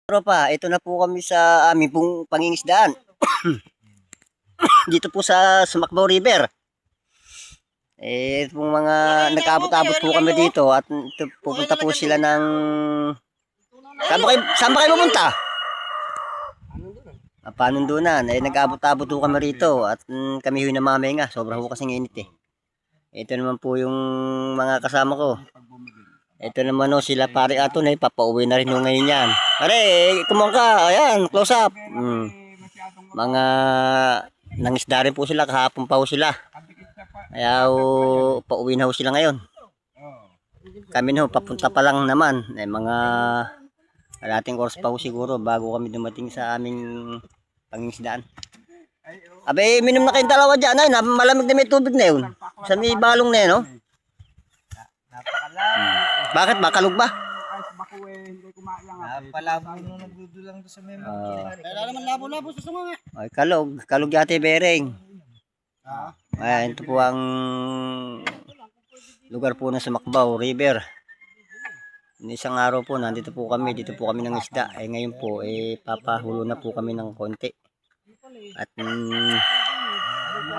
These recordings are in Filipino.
Tropa, ito na po kami sa aming pong pangingisdaan. Dito po sa Sumakbaw River. Ito pong mga nag-abot-abot po kami dito at pupunta po sila ng... Saan ba kayo pupunta? Panundunan. Nag-abot-abot po kami rito at kami huy namamahinga. Sobrang ho kasing init eh. Ito naman po yung mga kasama ko. Ito naman sila pare ato na papauwi na rin ngayon yan. Pare, kumong ka. Ayan, close up. Mga nangisda rin po sila. Kahapon pa ho sila. Kaya pauwi na ho sila ngayon. Kami na ho, papunta pa lang naman. Mga kalating oras pa ho siguro bago kami dumating sa aming pangingisdaan. Abe, minom na kayong dalawa dyan. Ay, malamig na may tubig na yun. Sa may balong na yun, no? Bakit? Makalog ba? Palabo nung nagdudulang sa memo. Kaya naman labo-labo sa sunga nga. Ay, kalog. Kalog yate bereng. Ayan, ito po ang lugar po ng Sumakbaw River. Isang araw po, nandito po kami. Dito po kami ng isda. Ngayon po, papahulo na po kami ng konti. At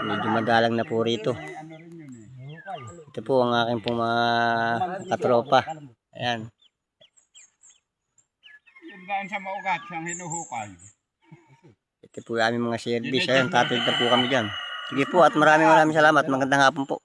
medyo madalang na po rito. Ito po ang aking pong mga katropa. Ayan. Daan sa maugat, siyang hinuhukay. Ito po yung aming mga service. Ayan, tatid na po kami dyan. Sige po at maraming salamat. Magandang hapon po.